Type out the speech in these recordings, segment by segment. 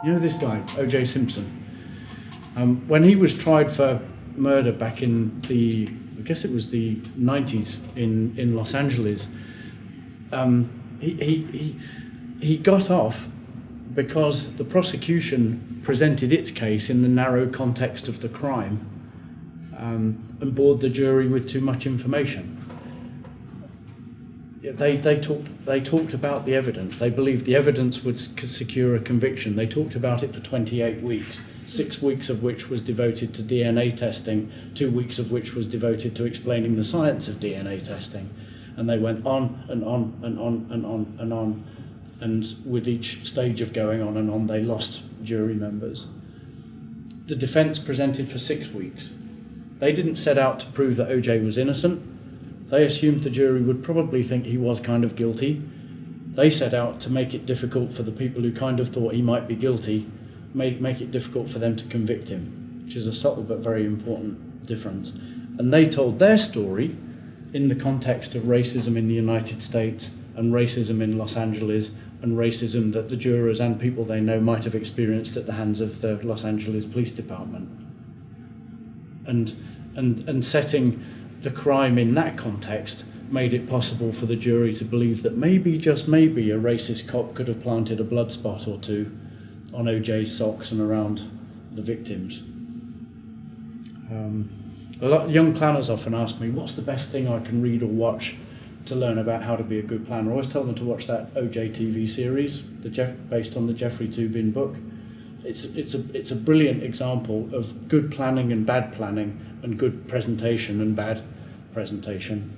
You know this guy, O.J. Simpson? When he was tried for murder back in the, I guess it was the 90s in Los Angeles, he got off because the prosecution presented its case in the narrow context of the crime and bored the jury with too much information. They talked about the evidence. They believed the evidence would secure a conviction. They talked about it for 28 weeks, 6 weeks of which was devoted to DNA testing, 2 weeks of which was devoted to explaining the science of DNA testing. And they went on and on and on and on and on. And with each stage of going on and on, they lost jury members. The defense presented for 6 weeks. They didn't set out to prove that OJ was innocent. They assumed the jury would probably think he was kind of guilty. They set out to make it difficult for the people who kind of thought he might be guilty, make it difficult for them to convict him, which is a subtle but very important difference. And they told their story in the context of racism in the United States and racism in Los Angeles and racism that the jurors and people they know might have experienced at the hands of the Los Angeles Police Department. And setting the crime in that context made it possible for the jury to believe that maybe, just maybe, a racist cop could have planted a blood spot or two on OJ's socks and around the victims. A lot of young planners often ask me, what's the best thing I can read or watch to learn about how to be a good planner? I always tell them to watch that OJ TV series, based on the Jeffrey Toobin book. It's a brilliant example of good planning and bad planning, and good presentation and bad presentation.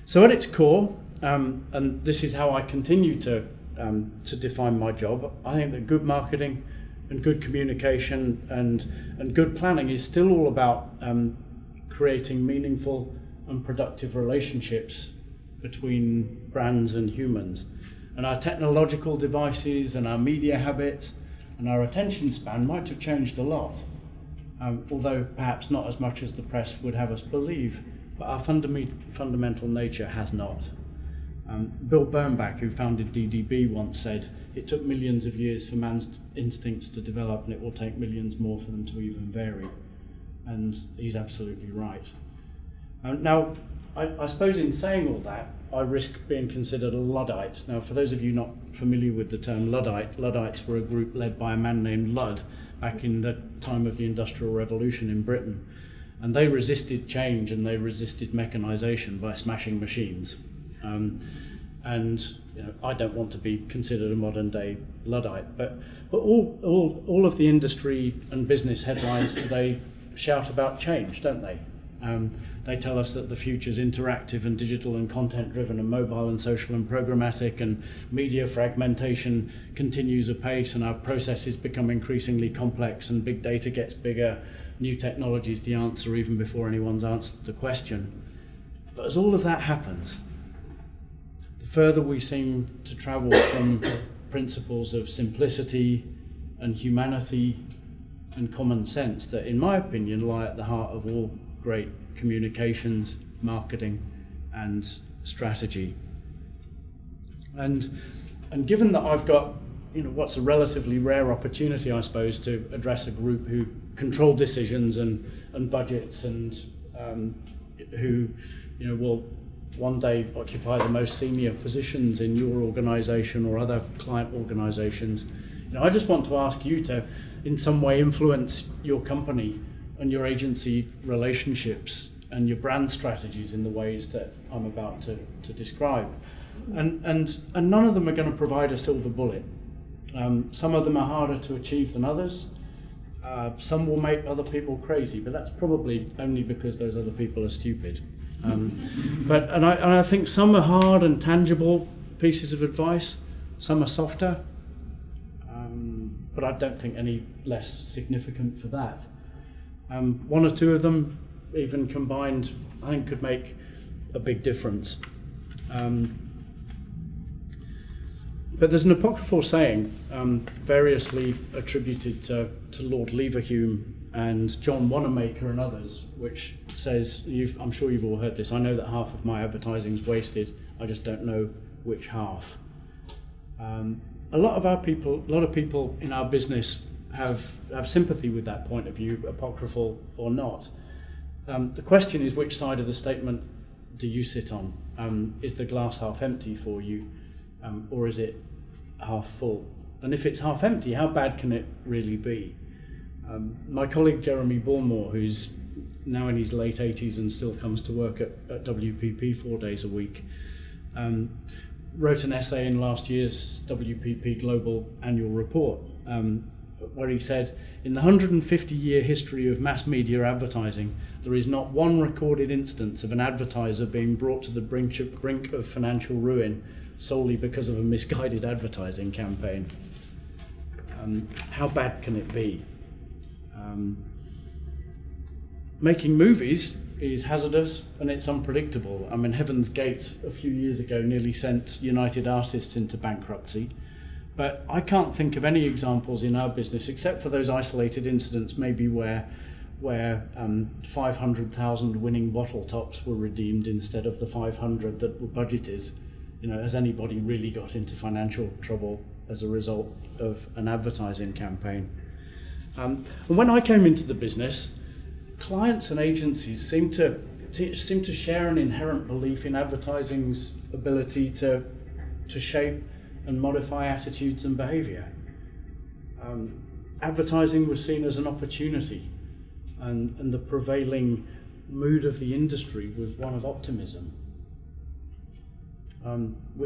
So at its core, and this is how I continue to define my job, I think that good marketing and good communication and good planning is still all about creating meaningful and productive relationships between brands and humans. And our technological devices and our media habits and our attention span might have changed a lot, although perhaps not as much as the press would have us believe, but our fundamental nature has not. Bill Bernbach, who founded DDB, once said, "It took millions of years for man's instincts to develop, and it will take millions more for them to even vary." And he's absolutely right. Now, I suppose in saying all that, I risk being considered a Luddite. Now, for those of you not familiar with the term Luddite, Luddites were a group led by a man named Ludd back in the time of the Industrial Revolution in Britain. And they resisted change and they resisted mechanization by smashing machines. And you know, I don't want to be considered a modern day Luddite, but all of the industry and business headlines today shout about change, don't they? They tell us that the future's interactive and digital and content driven and mobile and social and programmatic, and media fragmentation continues apace, and our processes become increasingly complex, and big data gets bigger. New technology is the answer even before anyone's answered the question. But as all of that happens, the further we seem to travel from principles of simplicity and humanity and common sense that, in my opinion, lie at the heart of all great communications, marketing, and strategy. And given that I've got, what's a relatively rare opportunity, I suppose, to address a group who control decisions and budgets, and who, will one day occupy the most senior positions in your organization or other client organizations, I just want to ask you to, in some way, influence your company and your agency relationships and your brand strategies in the ways that I'm about to describe. And none of them are going to provide a silver bullet. Some of them are harder to achieve than others. Some will make other people crazy, but that's probably only because those other people are stupid. But I think some are hard and tangible pieces of advice, some are softer, but I don't think any less significant for that. One or two of them, even combined, I think could make a big difference. But there's an apocryphal saying, variously attributed to Lord Leverhulme and John Wanamaker and others, which says, I'm sure you've all heard this, I know that half of my advertising's wasted, I just don't know which half. a lot of people in our business have sympathy with that point of view, apocryphal or not. The question is, which side of the statement do you sit on? Is the glass half empty for you, or is it half full? And if it's half empty, how bad can it really be? My colleague Jeremy Bournemore, who's now in his late 80s and still comes to work at WPP 4 days a week, wrote an essay in last year's WPP Global Annual Report, where he said, in the 150-year history of mass media advertising, there is not one recorded instance of an advertiser being brought to the brink of financial ruin solely because of a misguided advertising campaign. How bad can it be? Making movies is hazardous and it's unpredictable. I mean, Heaven's Gate a few years ago nearly sent United Artists into bankruptcy. But I can't think of any examples in our business, except for those isolated incidents maybe where 500,000 winning bottle tops were redeemed instead of the 500 that were budgeted. Has anybody really got into financial trouble as a result of an advertising campaign? And when I came into the business, clients and agencies seem to share an inherent belief in advertising's ability to shape and modify attitudes and behaviour. Advertising was seen as an opportunity, and the prevailing mood of the industry was one of optimism.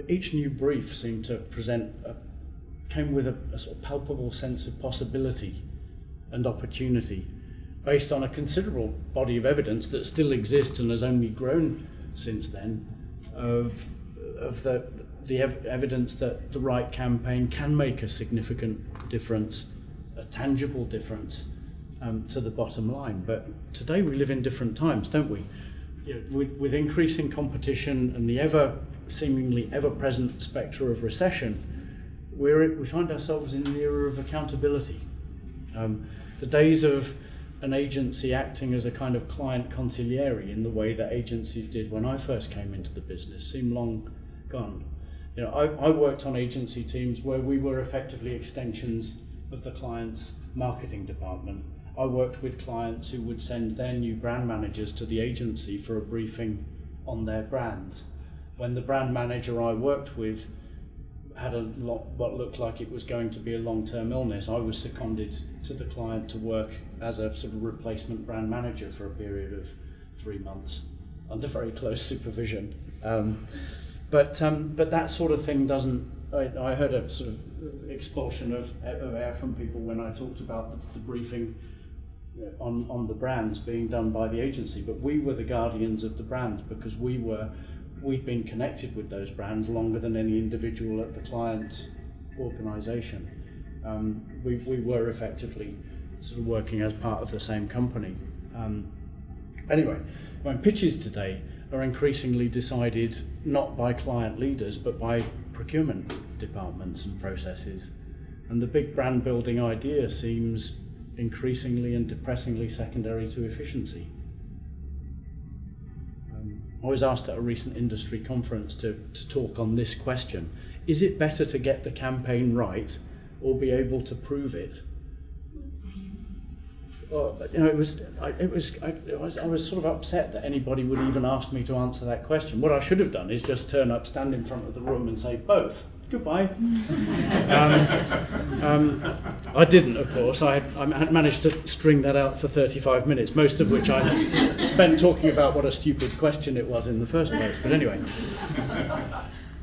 Each new brief seemed to came with a sort of palpable sense of possibility and opportunity, based on a considerable body of evidence that still exists and has only grown since then, of the evidence that the right campaign can make a significant difference, a tangible difference to the bottom line. But today we live in different times, don't we? With increasing competition and the seemingly ever-present spectre of recession, we find ourselves in the era of accountability. The days of an agency acting as a kind of client consigliere in the way that agencies did when I first came into the business seem long gone. I worked on agency teams where we were effectively extensions of the client's marketing department. I worked with clients who would send their new brand managers to the agency for a briefing on their brands. When the brand manager I worked with had what looked like it was going to be a long-term illness, I was seconded to the client to work as a sort of replacement brand manager for a period of 3 months under very close supervision. But that sort of thing doesn't. I heard a sort of expulsion of air from people when I talked about the briefing on the brands being done by the agency. But we were the guardians of the brands because we'd been connected with those brands longer than any individual at the client organisation. We were effectively sort of working as part of the same company. Anyway, when pitches today are increasingly decided not by client leaders but by procurement departments and processes. And the big brand building idea seems increasingly and depressingly secondary to efficiency. I was asked at a recent industry conference to talk on this question. Is it better to get the campaign right or be able to prove it? Well, I was sort of upset that anybody would even ask me to answer that question. What I should have done is just turn up, stand in front of the room and say, both. Goodbye. I didn't, of course. I had managed to string that out for 35 minutes, most of which I spent talking about what a stupid question it was in the first place. But anyway,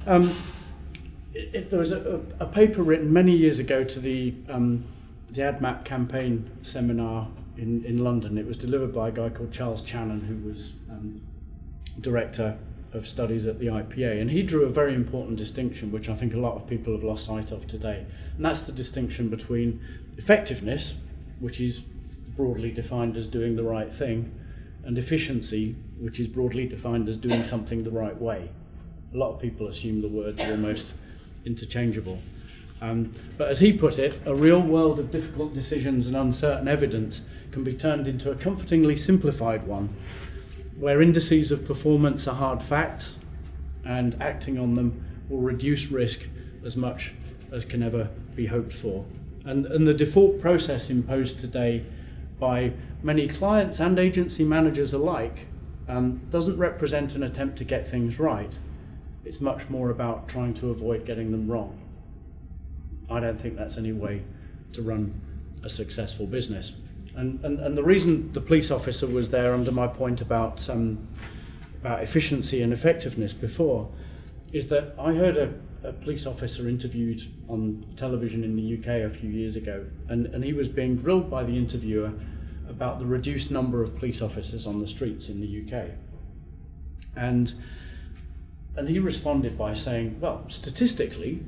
there was a paper written many years ago to the AdMap campaign seminar in London. It was delivered by a guy called Charles Channon, who was director of studies at the IPA, and he drew a very important distinction which I think a lot of people have lost sight of today, and that's the distinction between effectiveness, which is broadly defined as doing the right thing, and efficiency, which is broadly defined as doing something the right way. A lot of people assume the words are almost interchangeable. But as he put it, a real world of difficult decisions and uncertain evidence can be turned into a comfortingly simplified one, where indices of performance are hard facts and acting on them will reduce risk as much as can ever be hoped for. And the default process imposed today by many clients and agency managers alike doesn't represent an attempt to get things right. It's much more about trying to avoid getting them wrong. I don't think that's any way to run a successful business. And the reason the police officer was there under my point about efficiency and effectiveness before is that I heard a police officer interviewed on television in the UK a few years ago, and he was being grilled by the interviewer about the reduced number of police officers on the streets in the UK. And he responded by saying, well, statistically,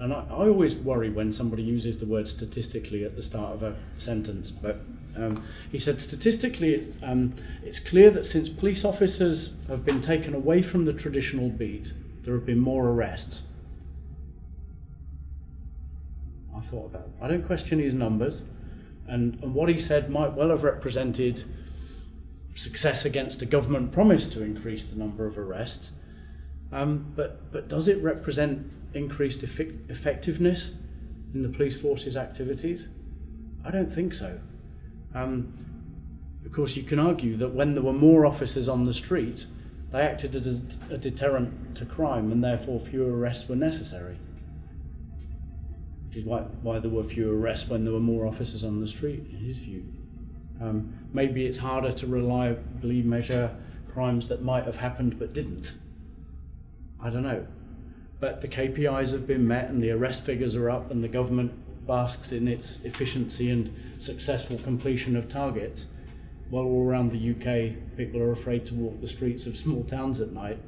and I always worry when somebody uses the word statistically at the start of a sentence, but he said statistically it's clear that since police officers have been taken away from the traditional beat, there have been more arrests. I thought about it. I don't question his numbers, and what he said might well have represented success against a government promise to increase the number of arrests, but does it represent increased effectiveness in the police force's activities? I don't think so. Of course, you can argue that when there were more officers on the street, they acted as a deterrent to crime, and therefore fewer arrests were necessary. Which is why there were fewer arrests when there were more officers on the street, in his view. Maybe it's harder to reliably measure crimes that might have happened but didn't. I don't know. But the KPIs have been met and the arrest figures are up and the government basks in its efficiency and successful completion of targets. While all around the UK, people are afraid to walk the streets of small towns at night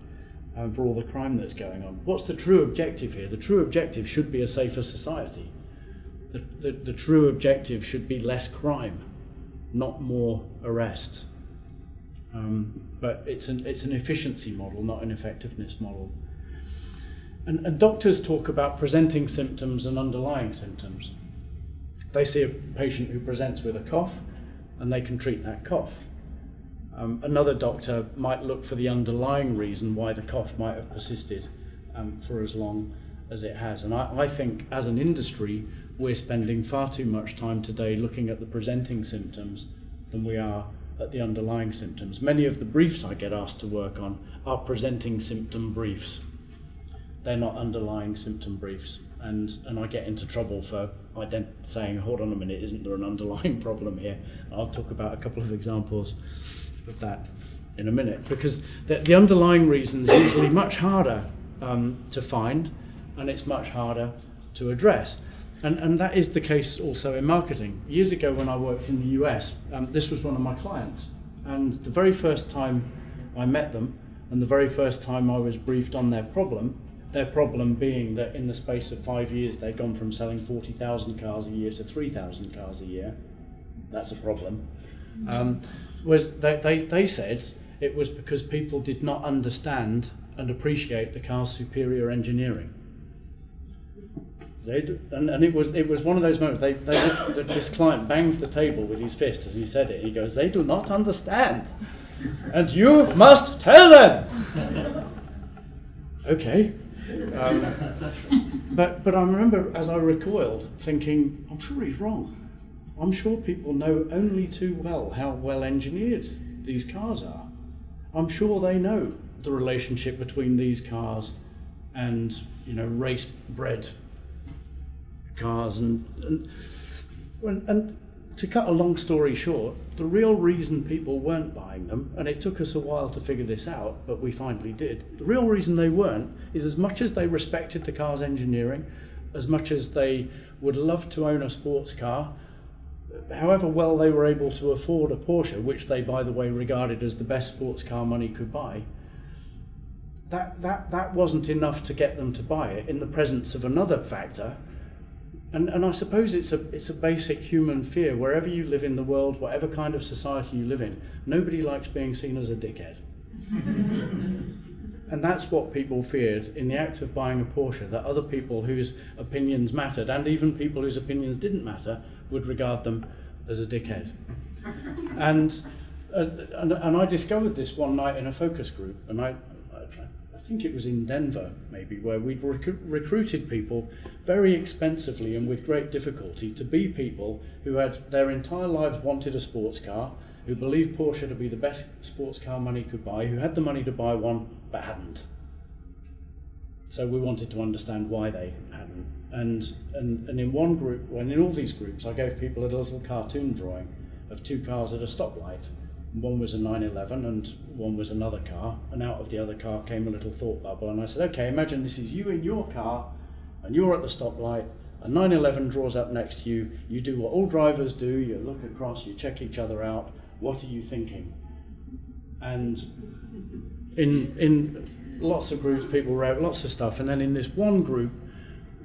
for all the crime that's going on. What's the true objective here? The true objective should be a safer society. The true objective should be less crime, not more arrests. But it's an efficiency model, not an effectiveness model. And doctors talk about presenting symptoms and underlying symptoms. They see a patient who presents with a cough, and they can treat that cough. Another doctor might look for the underlying reason why the cough might have persisted for as long as it has. And I think as an industry, we're spending far too much time today looking at the presenting symptoms than we are at the underlying symptoms. Many of the briefs I get asked to work on are presenting symptom briefs. They're not underlying symptom briefs. And I get into trouble for saying, hold on a minute, isn't there an underlying problem here? I'll talk about a couple of examples of that in a minute, because the underlying reasons are usually much harder to find, and it's much harder to address. And that is the case also in marketing. Years ago when I worked in the US, this was one of my clients. And the very first time I met them, and the very first time I was briefed on their problem being that in the space of 5 years they'd gone from selling 40,000 cars a year to 3,000 cars a year. That's a problem. Was they said it was because people did not understand and appreciate the car's superior engineering. And it was one of those moments. This client banged the table with his fist as he said it. He goes, "They do not understand, and you must tell them." Okay. But I remember as I recoiled thinking, I'm sure he's wrong. I'm sure people know only too well how well engineered these cars are. I'm sure they know the relationship between these cars and race-bred cars and to cut a long story short, the real reason people weren't buying them, and it took us a while to figure this out, but we finally did. The real reason they weren't is as much as they respected the car's engineering, as much as they would love to own a sports car, however well they were able to afford a Porsche, which they, by the way, regarded as the best sports car money could buy, that wasn't enough to get them to buy it in the presence of another factor. And I suppose it's a basic human fear. Wherever you live in the world, whatever kind of society you live in, nobody likes being seen as a dickhead. And that's what people feared in the act of buying a Porsche, that other people whose opinions mattered, and even people whose opinions didn't matter, would regard them as a dickhead. And I discovered this one night in a focus group, and a think it was in Denver maybe, where we'd recruited people very expensively and with great difficulty to be people who had their entire lives wanted a sports car, who believed Porsche to be the best sports car money could buy, who had the money to buy one but hadn't. So we wanted to understand why they hadn't. And in one group, and in all these groups, I gave people a little cartoon drawing of two cars at a stoplight. One was a 911 and one was another car, and out of the other car came a little thought bubble, and I said, okay, imagine this is you in your car and you're at the stoplight, a 911 draws up next to you, you do what all drivers do, you look across, you check each other out, what are you thinking? And in lots of groups people wrote lots of stuff, and then in this one group,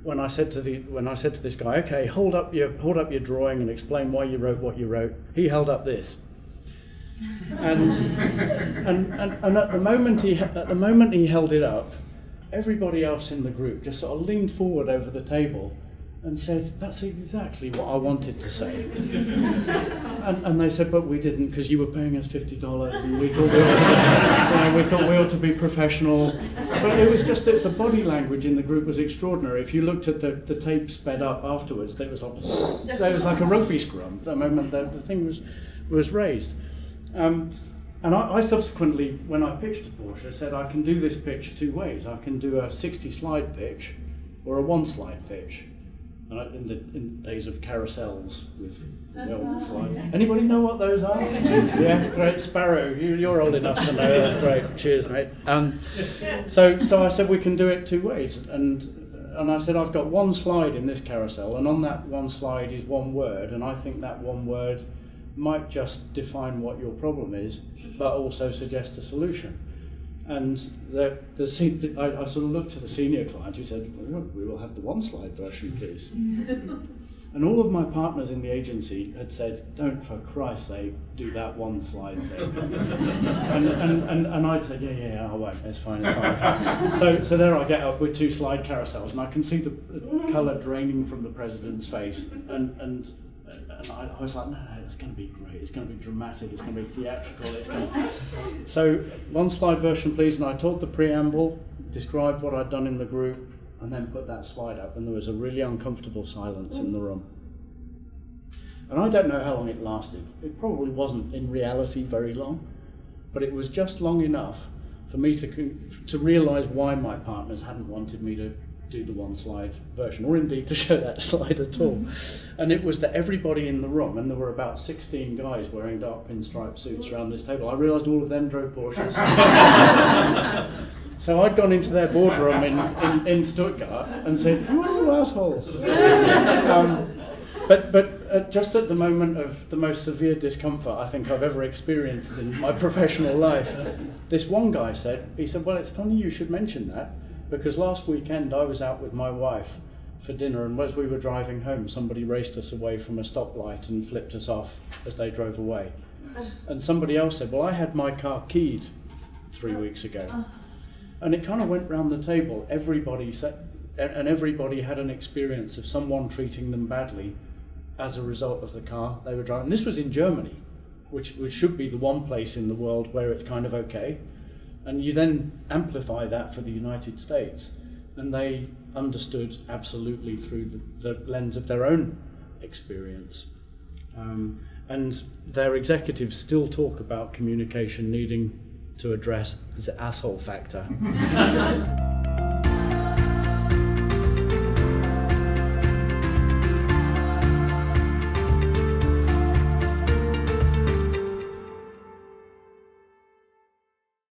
when I said to this guy, okay, hold up your drawing and explain why you wrote what you wrote, he held up this. And at the moment he held it up, everybody else in the group just sort of leaned forward over the table and said, that's exactly what I wanted to say. And they said, but we didn't, because you were paying us $50 and we thought we ought to be professional. But it was just that the body language in the group was extraordinary. If you looked at the tape sped up afterwards, there was like a rugby scrum the moment the thing was raised. And I subsequently, when I pitched to Porsche, said I can do this pitch two ways. I can do a 60-slide pitch or a one-slide pitch. In the days of carousels with the old slides. Anybody know what those are? Yeah, great. Sparrow, you're old enough to know. That's great. Cheers, mate. So I said we can do it two ways, and I said I've got one slide in this carousel, and on that one slide is one word, and I think that one word might just define what your problem is, but also suggest a solution. And I sort of looked at the senior client who said, well, we will have the one-slide version, please. And all of my partners in the agency had said, don't, for Christ's sake, do that one-slide thing. and I'd say, yeah, I won't, it's fine. So there I get up with two slide carousels, and I can see the colour draining from the president's face. And I was like, no, it's going to be great, it's going to be dramatic, it's going to be theatrical, So, one slide version please, and I told the preamble, described what I'd done in the group, and then put that slide up, and there was a really uncomfortable silence in the room. And I don't know how long it lasted. It probably wasn't in reality very long, but it was just long enough for me to realise why my partners hadn't wanted me to do the one slide version, or indeed to show that slide at all. And it was that everybody in the room, and there were about 16 guys wearing dark pinstripe suits around this table, I realised all of them drove Porsches. So I'd gone into their boardroom in Stuttgart and said, you all assholes. But just at the moment of the most severe discomfort I think I've ever experienced in my professional life, this one guy said, well, it's funny you should mention that, because last weekend I was out with my wife for dinner, and as we were driving home, somebody raced us away from a stoplight and flipped us off as they drove away. And somebody else said, well, I had my car keyed 3 weeks ago. And it kind of went round the table. Everybody said, and everybody had an experience of someone treating them badly as a result of the car they were driving. And this was in Germany, which should be the one place in the world where it's kind of okay. And you then amplify that for the United States, and they understood absolutely through the lens of their own experience. And their executives still talk about communication needing to address the asshole factor.